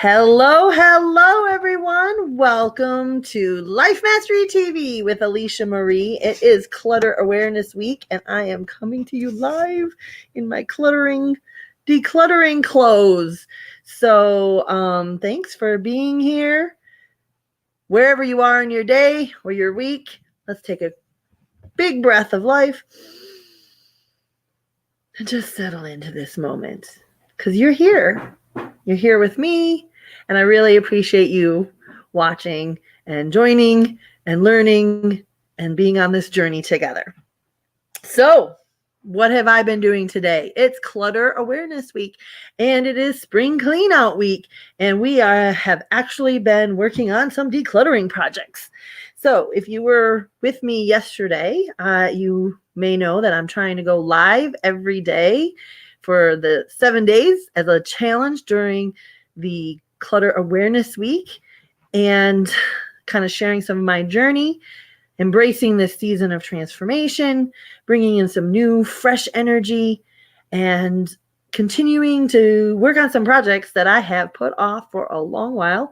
Hello, everyone. Welcome to Life Mastery TV with Alicia Marie. It is Clutter Awareness Week, and I am coming to you live in my decluttering clothes. So thanks for being here. Wherever you are in your day or your week, let's take a big breath of life and just settle into this moment because you're here. You're here with me, and I really appreciate you watching and joining and learning and being on this journey together. So, what have I been doing today? It's Clutter Awareness Week, and it is Spring Clean Out Week, and we have actually been working on some decluttering projects. So, if you were with me yesterday, you may know that I'm trying to go live every day for the 7 days as a challenge during the Clutter Awareness Week, and kind of sharing some of my journey, embracing this season of transformation, bringing in some new, fresh energy, and continuing to work on some projects that I have put off for a long while.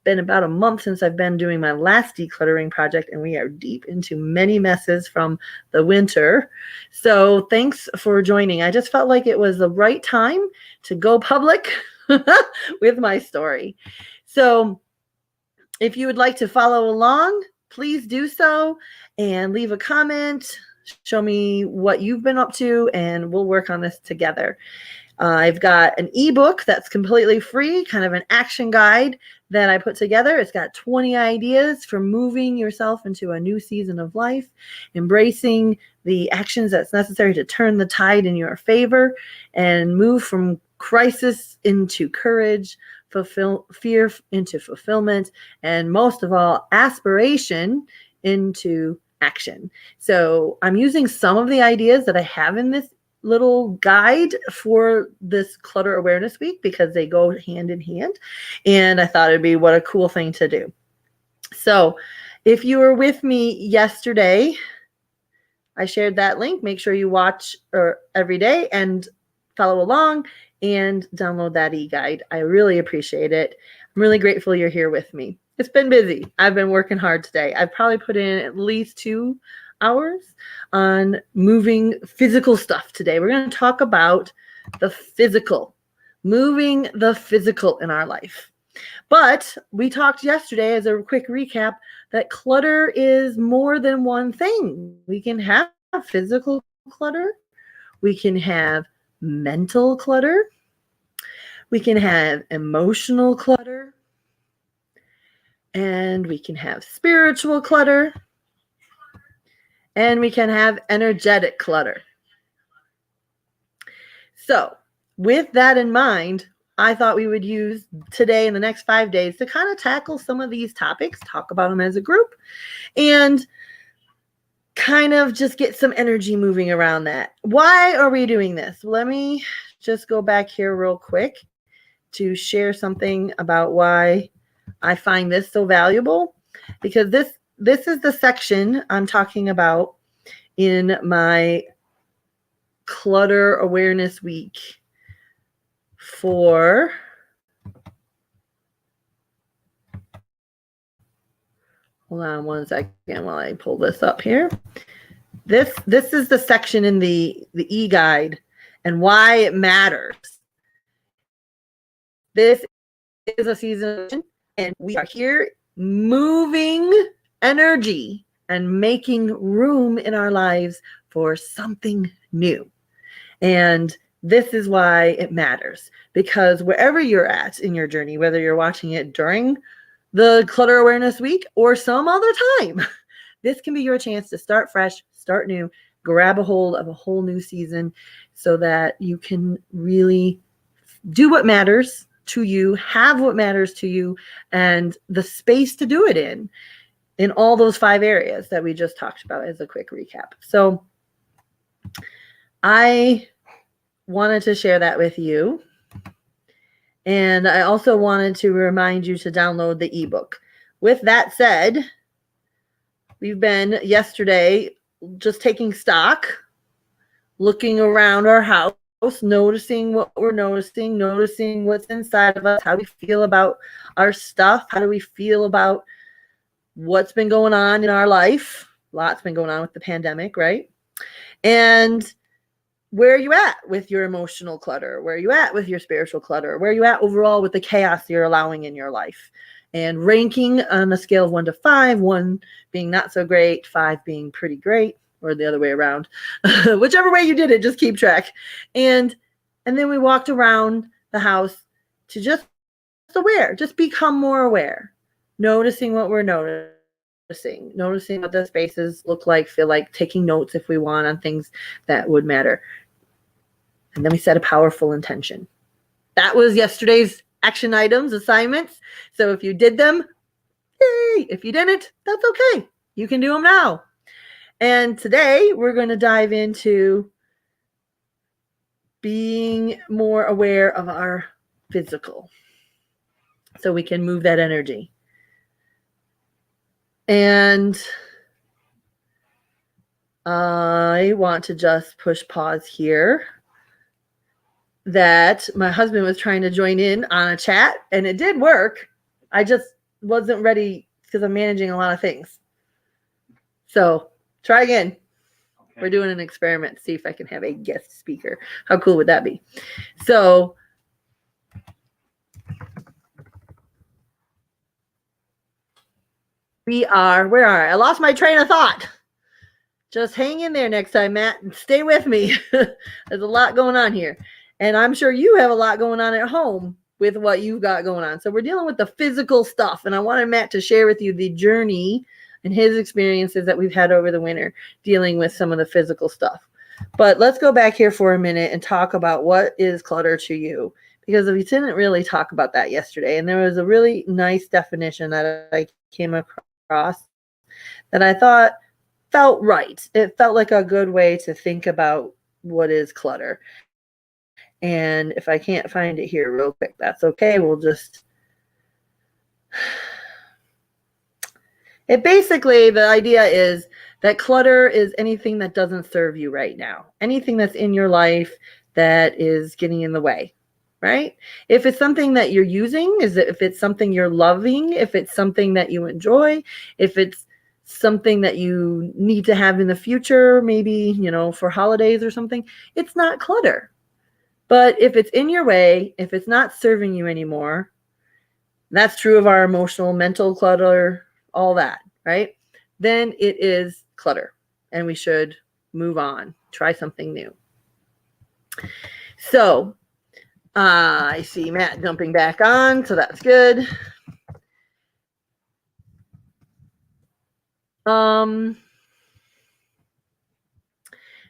Been about a month since I've been doing my last decluttering project, and we are deep into many messes from the winter. So thanks for joining. I just felt like it was the right time to go public with my story. So if you would like to follow along, please do so and leave a comment. Show me what you've been up to, and we'll work on this together. I've got an ebook that's completely free, kind of an action guide that I put together. It's got 20 ideas for moving yourself into a new season of life, embracing the actions that's necessary to turn the tide in your favor and move from crisis into courage, fear into fulfillment, and most of all, aspiration into action. So I'm using some of the ideas that I have in this little guide for this Clutter Awareness Week because they go hand in hand, and I thought it'd be what a cool thing to do. So if you were with me yesterday, I shared that link. Make sure you watch every day and follow along and download that e-guide. I really appreciate it. I'm really grateful you're here with me. It's been busy. I've been working hard today. I've probably put in at least 2 hours on moving physical stuff today. We're going to talk about the physical, moving the physical in our life. But we talked yesterday, as a quick recap, that clutter is more than one thing. We can have physical clutter. We can have mental clutter. We can have emotional clutter. And we can have spiritual clutter. And we can have energetic clutter. So with that in mind, I thought we would use today and the next 5 days to kind of tackle some of these topics, talk about them as a group, and kind of just get some energy moving around that. Why are we doing this? Let me just go back here real quick to share something about why I find this so valuable, because this is the section I'm talking about in my Clutter Awareness Week for hold on one second while I pull this up here. This is the section in the e-guide and why it matters. This is a season, and we are here moving energy and making room in our lives for something new. And this is why it matters, because wherever you're at in your journey, whether you're watching it during the Clutter Awareness Week or some other time, this can be your chance to start fresh, start new, grab a hold of a whole new season so that you can really do what matters to you, have what matters to you, and the space to do it in all those 5 areas that we just talked about as a quick recap. So I wanted to share that with you. And I also wanted to remind you to download the ebook. With that said, we've been yesterday just taking stock, looking around our house, noticing what we're noticing what's inside of us, how we feel about our stuff, how do we feel about what's been going on in our life. Lots been going on with the pandemic, right? And where are you at with your emotional clutter? Where are you at with your spiritual clutter? Where are you at overall with the chaos you're allowing in your life? And ranking on a scale of 1 to 5, 1 being not so great, 5 being pretty great, or the other way around. Whichever way you did it, just keep track. And then we walked around the house to just become more aware, noticing what we're noticing what the spaces look like, feel like, taking notes if we want on things that would matter. And then we set a powerful intention. That was yesterday's action items, assignments. So if you did them, yay. If you didn't, that's okay. You can do them now. And today we're going to dive into being more aware of our physical so we can move that energy. And I want to just push pause here that my husband was trying to join in on a chat, and it did work. I just wasn't ready because I'm managing a lot of things. So try again. Okay. We're doing an experiment to see if I can have a guest speaker. How cool would that be? So where are I? I lost my train of thought. Just hang in there next time, Matt, and stay with me. There's a lot going on here. And I'm sure you have a lot going on at home with what you've got going on. So we're dealing with the physical stuff. And I wanted Matt to share with you the journey and his experiences that we've had over the winter dealing with some of the physical stuff. But let's go back here for a minute and talk about what is clutter to you. Because we didn't really talk about that yesterday. And there was a really nice definition that I came across that I thought felt right. It felt like a good way to think about what is clutter. And if I can't find it here real quick, that's okay. We'll just... Basically, the idea is that clutter is anything that doesn't serve you right now. Anything that's in your life that is getting in the way, right? If it's something that you're using, if it's something you're loving, if it's something that you enjoy, if it's something that you need to have in the future, maybe, for holidays or something, it's not clutter. But if it's in your way, if it's not serving you anymore, that's true of our emotional, mental clutter, all that, right? Then it is clutter, and we should move on, try something new. So I see Matt jumping back on, so that's good.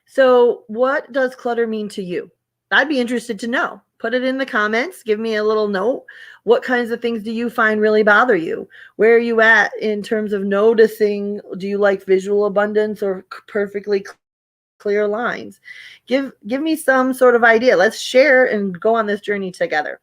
So what does clutter mean to you? I'd be interested to know. Put it in the comments. Give me a little note. What kinds of things do you find really bother you? Where are you at in terms of noticing? Do you like visual abundance or perfectly clear lines? Give me some sort of idea. Let's share and go on this journey together.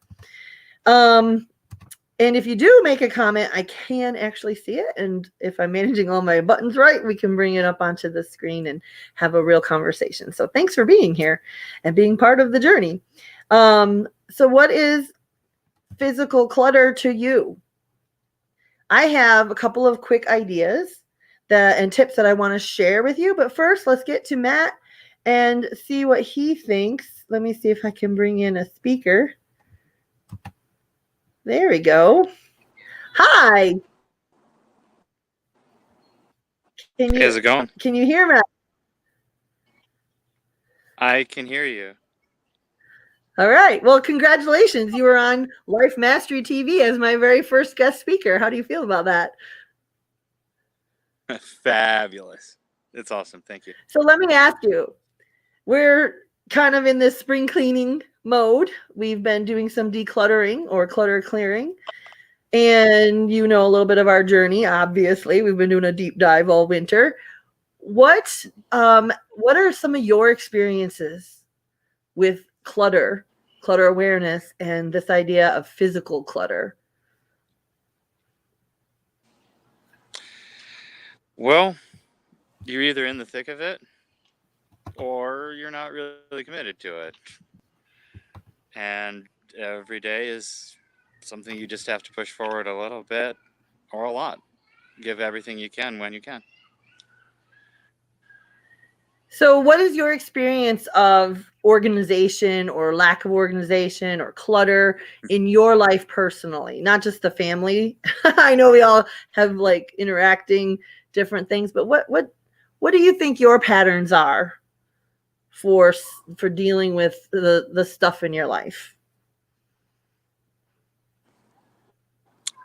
And if you do make a comment, I can actually see it. And if I'm managing all my buttons right, we can bring it up onto the screen and have a real conversation. So thanks for being here and being part of the journey. So what is physical clutter to you? I have a couple of quick ideas and tips that I want to share with you. But first, let's get to Matt and see what he thinks. Let me see if I can bring in a speaker. There we go. Hi. How's it going? Can you hear me? I can hear you. All right. Well, congratulations. You were on Life Mastery TV as my very first guest speaker. How do you feel about that? Fabulous. It's awesome. Thank you. So let me ask you, we're kind of in this spring cleaning mode. We've been doing some decluttering or clutter clearing. And a little bit of our journey, obviously. We've been doing a deep dive all winter. What are some of your experiences with clutter awareness, and this idea of physical clutter? Well, you're either in the thick of it or you're not really committed to it. And every day is something you just have to push forward a little bit or a lot. Give everything you can when you can. So what is your experience of organization or lack of organization or clutter in your life personally, not just the family? I know we all have like interacting different things, but what do you think your patterns are for dealing with the stuff in your life?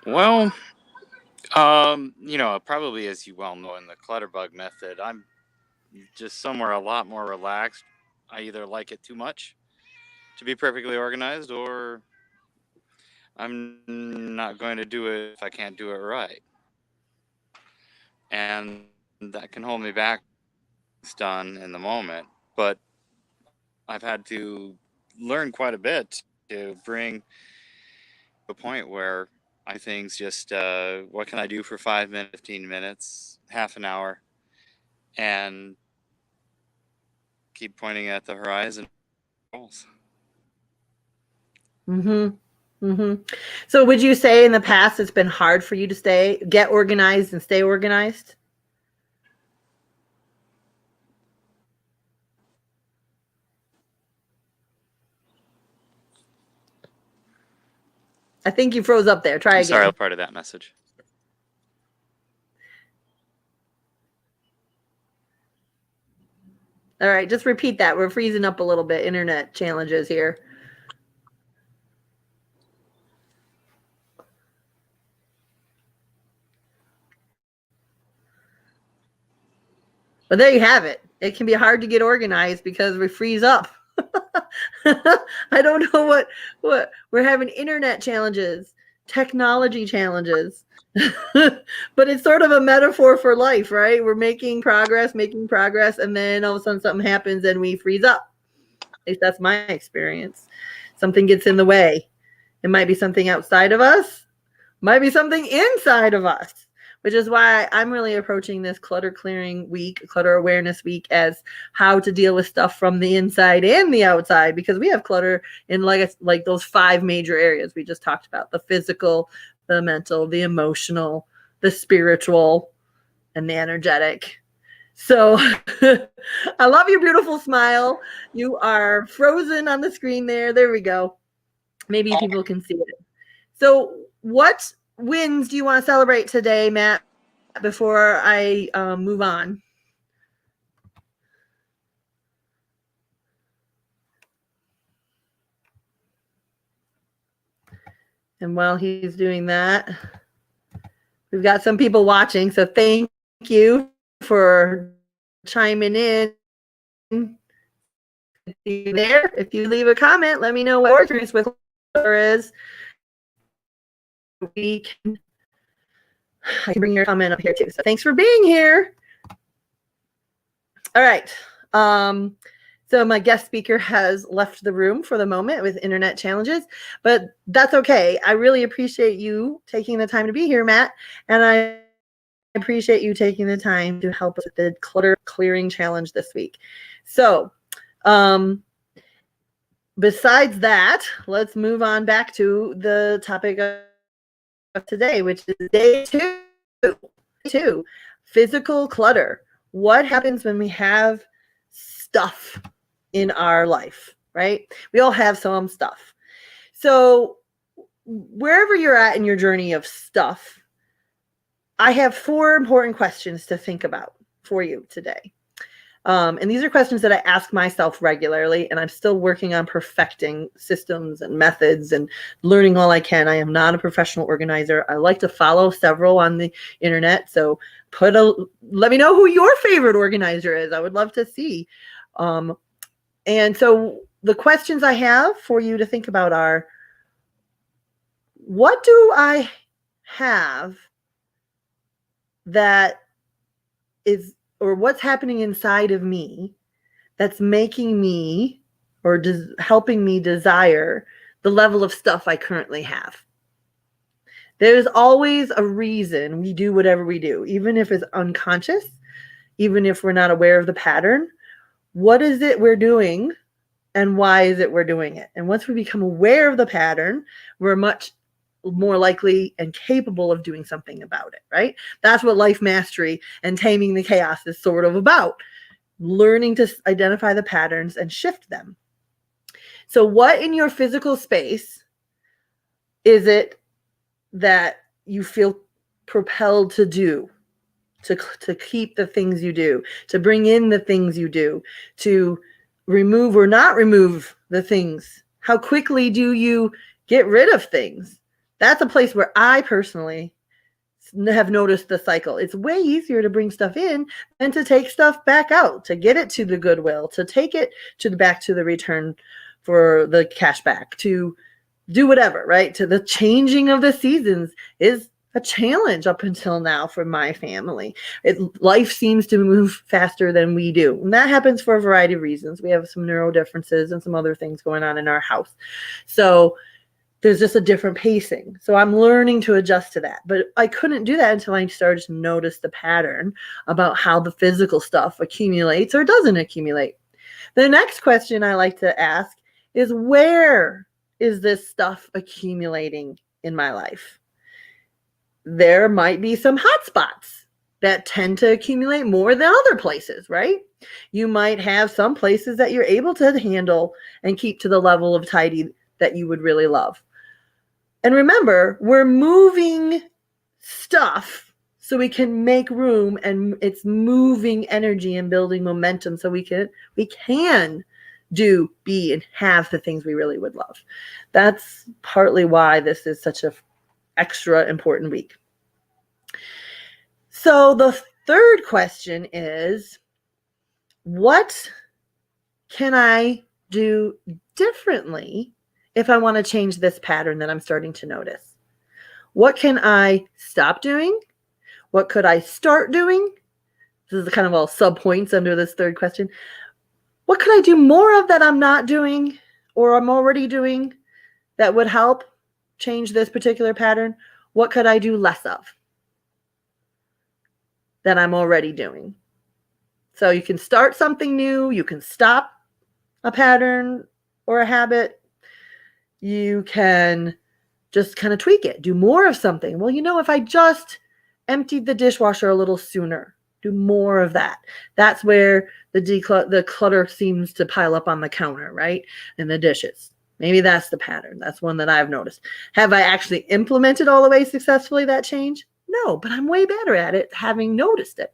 Well, probably as you well know in the clutter bug method, I'm just somewhere a lot more relaxed. I either like it too much to be perfectly organized, or I'm not going to do it if I can't do it right. And that can hold me back. It's done in the moment, but I've had to learn quite a bit to bring a point where things just, what can I do for 5 minutes, 15 minutes, half an hour, and keep pointing at the horizon. Mm-hmm. Mm-hmm. So would you say in the past it's been hard for you to get organized and stay organized? I think you froze up there. Try I'm again. sorry, part of that message. All right, just repeat that. We're freezing up a little bit. Internet challenges here. But there you have it. It can be hard to get organized because we freeze up. I don't know what we're having internet challenges, technology challenges. But it's sort of a metaphor for life, right? We're making progress, and then all of a sudden something happens and we freeze up. At least that's my experience. Something gets in the way. It might be something outside of us, might be something inside of us, which is why I'm really approaching this clutter clearing week, clutter awareness week, as how to deal with stuff from the inside and the outside, because we have clutter in like those 5 major areas we just talked about: the physical, the mental, the emotional, the spiritual, and the energetic. So I love your beautiful smile. You are frozen on the screen there. There we go. Maybe people can see it. So what wins do you want to celebrate today, Matt, before I move on? And while he's doing that, we've got some people watching, so thank you for chiming in. There, if you leave a comment, let me know what your experience with clutter is. I can bring your comment up here too. So thanks for being here. All right. So my guest speaker has left the room for the moment with internet challenges, but that's okay. I really appreciate you taking the time to be here, Matt, and I appreciate you taking the time to help us with the clutter clearing challenge this week. So, besides that, let's move on back to the topic of today, which is day 2, physical clutter. What happens when we have stuff in our life, right? We all have some stuff. So wherever you're at in your journey of stuff, I have 4 important questions to think about for you today. And these are questions that I ask myself regularly, and I'm still working on perfecting systems and methods and learning all I can. I am not a professional organizer. I like to follow several on the internet. So let me know who your favorite organizer is. I would love to see. And so the questions I have for you to think about are, what do I have that is, or what's happening inside of me that's making me or helping me desire the level of stuff I currently have? There's always a reason we do whatever we do, even if it's unconscious, even if we're not aware of the pattern. What is it we're doing and why is it we're doing it? And once we become aware of the pattern, we're much more likely and capable of doing something about it, right? That's what life mastery and taming the chaos is sort of about. Learning to identify the patterns and shift them. So what in your physical space is it that you feel propelled to do, to keep the things you do, to bring in the things you do, to remove or not remove the things? How quickly do you get rid of things? That's a place where I personally have noticed the cycle. It's way easier to bring stuff in than to take stuff back out, to get it to the Goodwill, to take it to the back to the return for the cash back, to do whatever, right? To the changing of the seasons is a challenge up until now for my family. Life seems to move faster than we do. And that happens for a variety of reasons. We have some neuro differences and some other things going on in our house. So there's just a different pacing. So I'm learning to adjust to that. But I couldn't do that until I started to notice the pattern about how the physical stuff accumulates or doesn't accumulate. The next question I like to ask is, where is this stuff accumulating in my life? There might be some hot spots that tend to accumulate more than other places, right? You might have some places that you're able to handle and keep to the level of tidy that you would really love. And remember, we're moving stuff so we can make room, and it's moving energy and building momentum so we can do, be, and have the things we really would love. That's partly why this is such an extra important week. So the third question is, what can I do differently if I want to change this pattern that I'm starting to notice? What can I stop doing? What could I start doing? This is kind of all sub-points under this third question. What could I do more of that I'm not doing or I'm already doing that would help change this particular pattern? What could I do less of that I'm already doing? So you can start something new. You can stop a pattern or a habit. You can just kind of tweak it. Do more of something. Well, if I just emptied the dishwasher a little sooner, do more of that. That's where the clutter seems to pile up on the counter, right? And the dishes. Maybe that's the pattern. That's one that I've noticed. Have I actually implemented all the way successfully that change? No, but I'm way better at it having noticed it.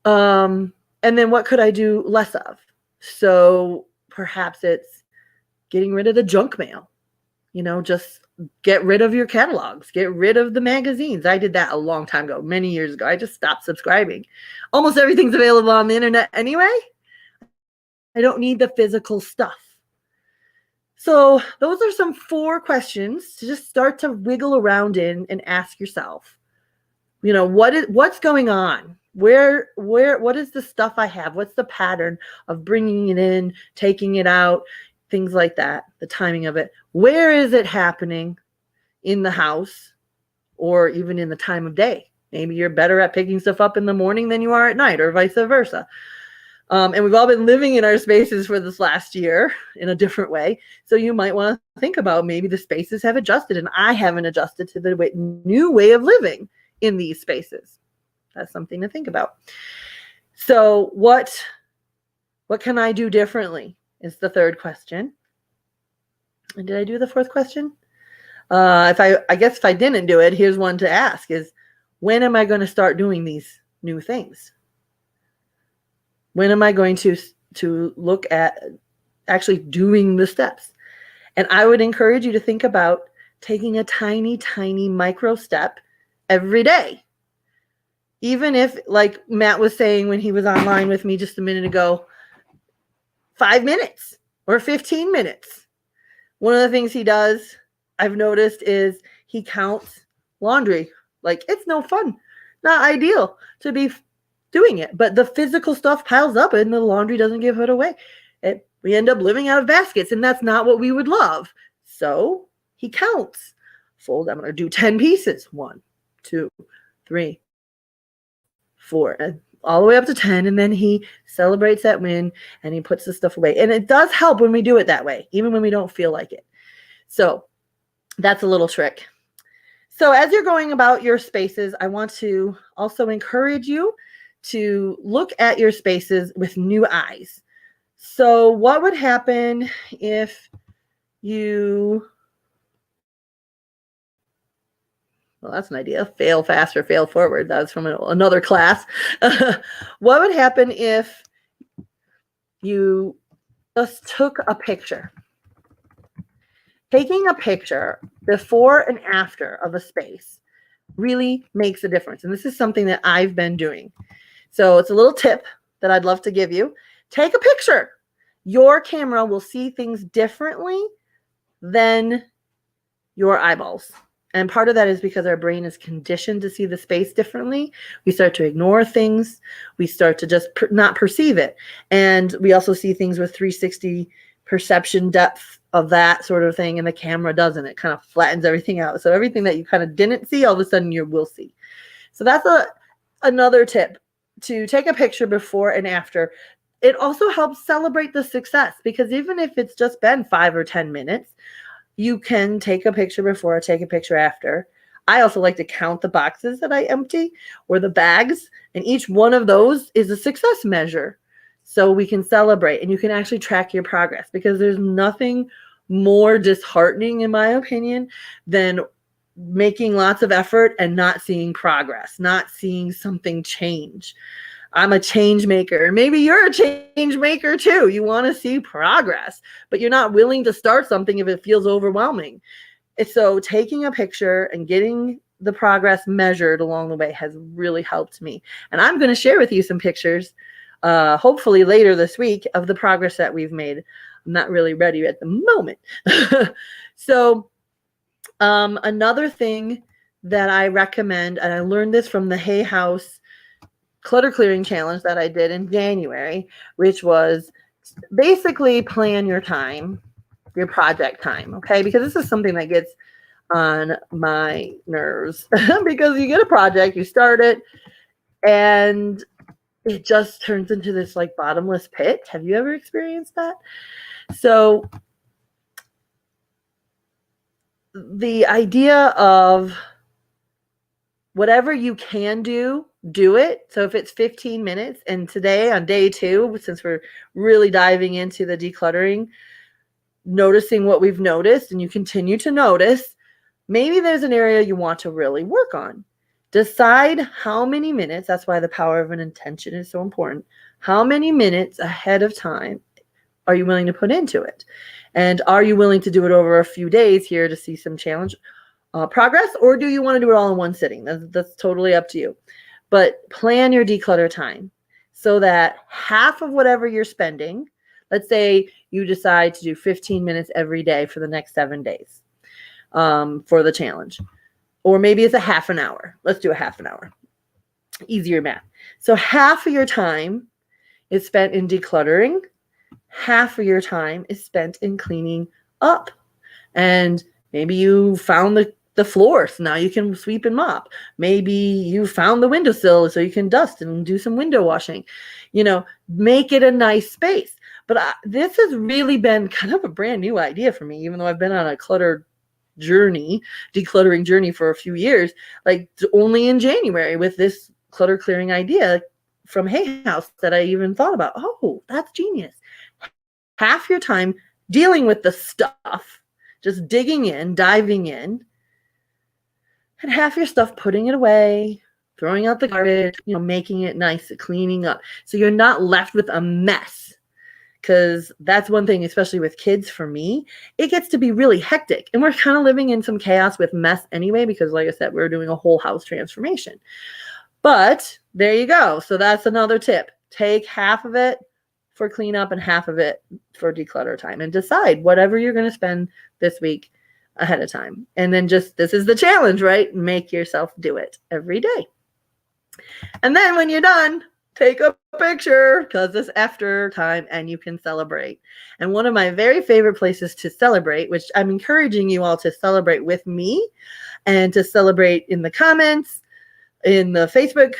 And then what could I do less of? So perhaps it's getting rid of the junk mail. Just get rid of your catalogs, get rid of the magazines. I did that a long time ago, many years ago. I just stopped subscribing. Almost everything's available on the internet anyway. I don't need the physical stuff. So those are some 4 questions to just start to wiggle around in and ask yourself, what's going on? What is the stuff I have? What's the pattern of bringing it in, taking it out, things like that, the timing of it. Where is it happening in the house or even in the time of day? Maybe you're better at picking stuff up in the morning than you are at night, or vice versa. And we've all been living in our spaces for this last year in a different way. So you might want to think about, maybe the spaces have adjusted and I haven't adjusted to the new way of living in these spaces. That's something to think about. So what can I do differently is the third question. And did I do the fourth question? I guess if I didn't do it, here's one to ask is, when am I going to start doing these new things? When am I going to look at actually doing the steps? And I would encourage you to think about taking a tiny, tiny micro step every day. Even if, like Matt was saying when he was online with me just a minute ago, 5 minutes or 15 minutes. One of the things he does, I've noticed, is he counts laundry. Like, it's no fun, not ideal to be doing it, but the physical stuff piles up and the laundry doesn't give it away. We end up living out of baskets, and that's not what we would love. So he counts. I'm going to do 10 pieces. 1, 2, 3, 4. And all the way up to 10, and then he celebrates that win and he puts the stuff away. And it does help when we do it that way, even when we don't feel like it. So that's a little trick. So as you're going about your spaces, I want to also encourage you to look at your spaces with new eyes. So what would happen if you, well, that's an idea, fail faster, fail forward. That's from another class. What would happen if you just took a picture? Taking a picture before and after of a space really makes a difference. And this is something that I've been doing. So it's a little tip that I'd love to give you. Take a picture. Your camera will see things differently than your eyeballs. And part of that is because our brain is conditioned to see the space differently. We start to ignore things. We start to just not perceive it. And we also see things with 360 perception depth of that sort of thing. And the camera doesn't. It kind of flattens everything out. So everything that you kind of didn't see, all of a sudden you will see. So that's another tip, to take a picture before and after. It also helps celebrate the success, because even if it's just been 5 or 10 minutes, you can take a picture before or take a picture after. I also like to count the boxes that I empty or the bags, and each one of those is a success measure. So we can celebrate, and you can actually track your progress, because there's nothing more disheartening, in my opinion, than making lots of effort and not seeing progress, not seeing something change. I'm a change maker. Maybe you're a change maker too. You want to see progress, but you're not willing to start something if it feels overwhelming. So taking a picture and getting the progress measured along the way has really helped me. And I'm going to share with you some pictures, hopefully later this week, of the progress that we've made. I'm not really ready at the moment. So another thing that I recommend, and I learned this from the Hay House Clutter Clearing Challenge that I did in January, which was basically plan your time, your project time, okay? Because this is something that gets on my nerves because you get a project, you start it, and it just turns into this like bottomless pit. Have you ever experienced that? So the idea of whatever you can do it. So if it's 15 minutes, and today on day 2, since we're really diving into the decluttering, noticing what we've noticed, and you continue to notice, maybe there's an area you want to really work on. Decide how many minutes. That's why the power of an intention is so important. How many minutes ahead of time are you willing to put into it? And are you willing to do it over a few days here to see some challenge progress, or do you want to do it all in one sitting? That's totally up to you. But plan your declutter time so that half of whatever you're spending, let's say you decide to do 15 minutes every day for the next 7 days for the challenge. Or maybe it's a half an hour. Let's do a half an hour. Easier math. So half of your time is spent in decluttering. Half of your time is spent in cleaning up. And maybe you found the floor, so now you can sweep and mop. Maybe you found the windowsill, so you can dust and do some window washing. Make it a nice space. But this has really been kind of a brand new idea for me, even though I've been on a decluttering journey for a few years, like only in January with this clutter clearing idea from Hay House that I even thought about. Oh, that's genius. Half your time dealing with the stuff, just digging in, diving in, and half your stuff putting it away, throwing out the garbage, making it nice, cleaning up. So you're not left with a mess. Because that's one thing, especially with kids, for me, it gets to be really hectic. And we're kind of living in some chaos with mess anyway, because like I said, we're doing a whole house transformation. But there you go. So that's another tip. Take half of it for cleanup and half of it for declutter time, and decide whatever you're going to spend this week ahead of time. And then this is the challenge, right? Make yourself do it every day. And then when you're done, take a picture, because it's after time and you can celebrate. And one of my very favorite places to celebrate, which I'm encouraging you all to celebrate with me and to celebrate in the comments, in the Facebook,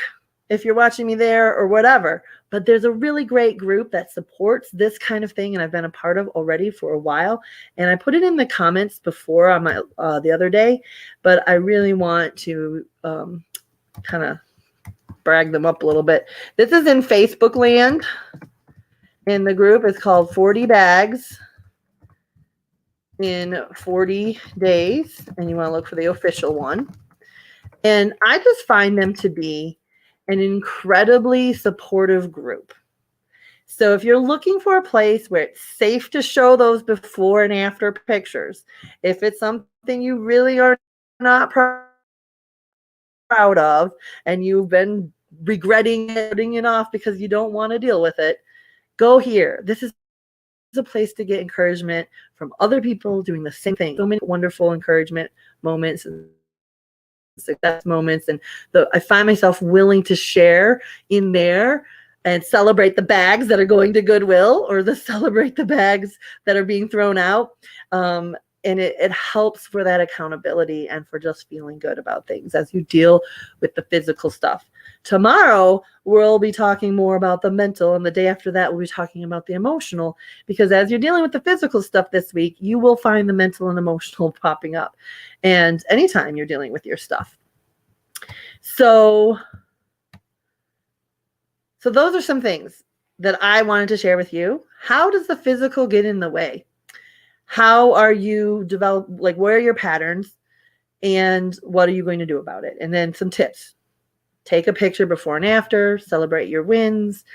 if you're watching me there or whatever. But there's a really great group that supports this kind of thing, and I've been a part of already for a while. And I put it in the comments before on my the other day, but I really want to kind of brag them up a little bit. This is in Facebook land, and the group is called 40 Bags in 40 Days, and you want to look for the official one. And I just find them to be an incredibly supportive group. So if you're looking for a place where it's safe to show those before and after pictures, if it's something you really are not proud of and you've been regretting putting it off because you don't want to deal with it, go here. This is a place to get encouragement from other people doing the same thing. So many wonderful encouragement moments and success moments, and I find myself willing to share in there and celebrate the bags that are going to Goodwill or celebrate the bags that are being thrown out. And it helps for that accountability and for just feeling good about things as you deal with the physical stuff. Tomorrow, we'll be talking more about the mental, and the day after that, we'll be talking about the emotional, because as you're dealing with the physical stuff this week, you will find the mental and emotional popping up. And anytime you're dealing with your stuff. So those are some things that I wanted to share with you. How does the physical get in the way? How are you where are your patterns, and what are you going to do about it? And then some tips. Take a picture before and after, celebrate your wins,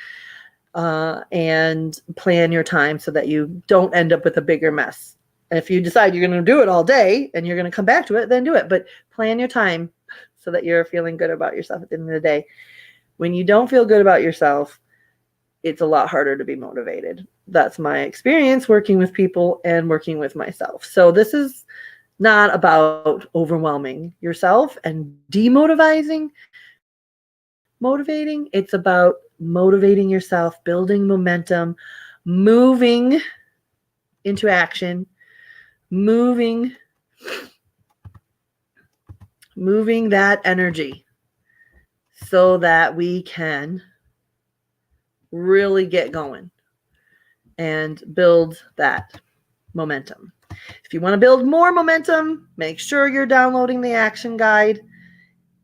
and plan your time so that you don't end up with a bigger mess. And if you decide you're going to do it all day and you're going to come back to it, then do it. But plan your time so that you're feeling good about yourself at the end of the day. When you don't feel good about yourself, it's a lot harder to be motivated. That's my experience working with people and working with myself. So this is not about overwhelming yourself and motivating. It's about motivating yourself, building momentum, moving into action, moving that energy so that we can really get going and build that momentum. If you want to build more momentum, make sure you're downloading the action guide.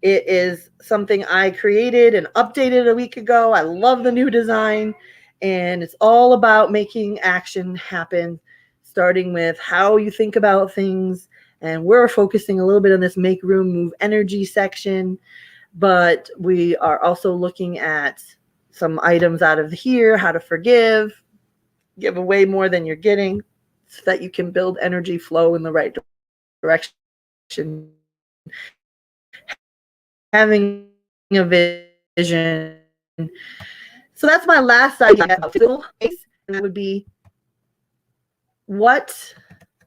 It is something I created and updated a week ago. I love the new design, and it's all about making action happen, starting with how you think about things. And we're focusing a little bit on this make room, move energy section, but we are also looking at some items out of here, how to forgive, give away more than you're getting so that you can build energy flow in the right direction. Having a vision. So that's my last idea of physical space, and that would be, what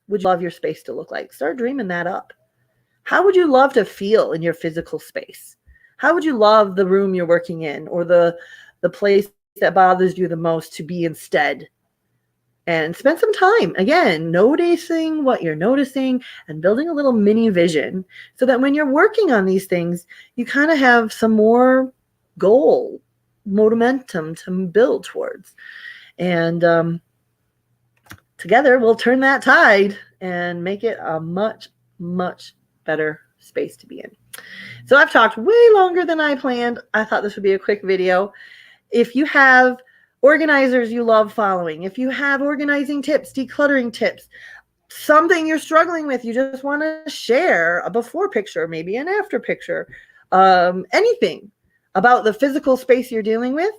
would you love your space to look like? Start dreaming that up. How would you love to feel in your physical space? How would you love the room you're working in, or the place that bothers you the most to be instead? And spend some time, again, noticing what you're noticing and building a little mini vision so that when you're working on these things, you kind of have some more goal, momentum to build towards. And together, we'll turn that tide and make it a much, much better space to be in. So I've talked way longer than I planned. I thought this would be a quick video. If you have organizers you love following, if you have organizing tips, decluttering tips, something you're struggling with, you just want to share a before picture, maybe an after picture, anything about the physical space you're dealing with,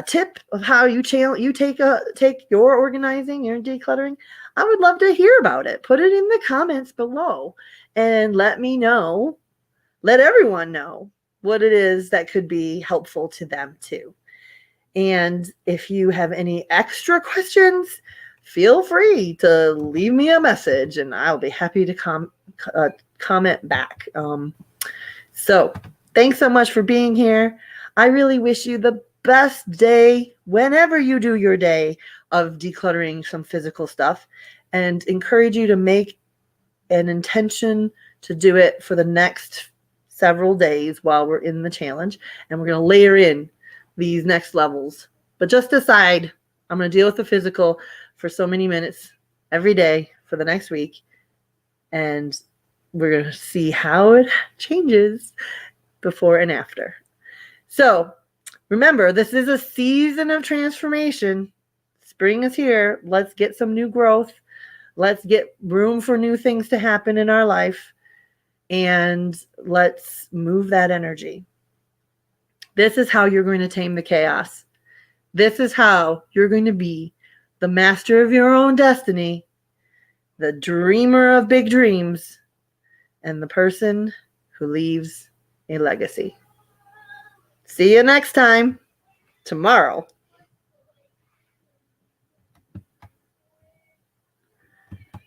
tip of how you take your organizing, your decluttering, I would love to hear about it. Put it in the comments below and let me know, let everyone know what it is that could be helpful to them too. And if you have any extra questions, feel free to leave me a message and I'll be happy to comment back. So thanks so much for being here. I really wish you the best day whenever you do your day of decluttering some physical stuff, and encourage you to make an intention to do it for the next several days while we're in the challenge, and we're going to layer in these next levels. But just decide, I'm going to deal with the physical for so many minutes every day for the next week, and we're going to see how it changes before and after. So remember, this is a season of transformation. Spring is here. Let's get some new growth. Let's get room for new things to happen in our life. And let's move that energy. This is how you're going to tame the chaos. This is how you're going to be the master of your own destiny, the dreamer of big dreams, and the person who leaves a legacy. See you next time, tomorrow.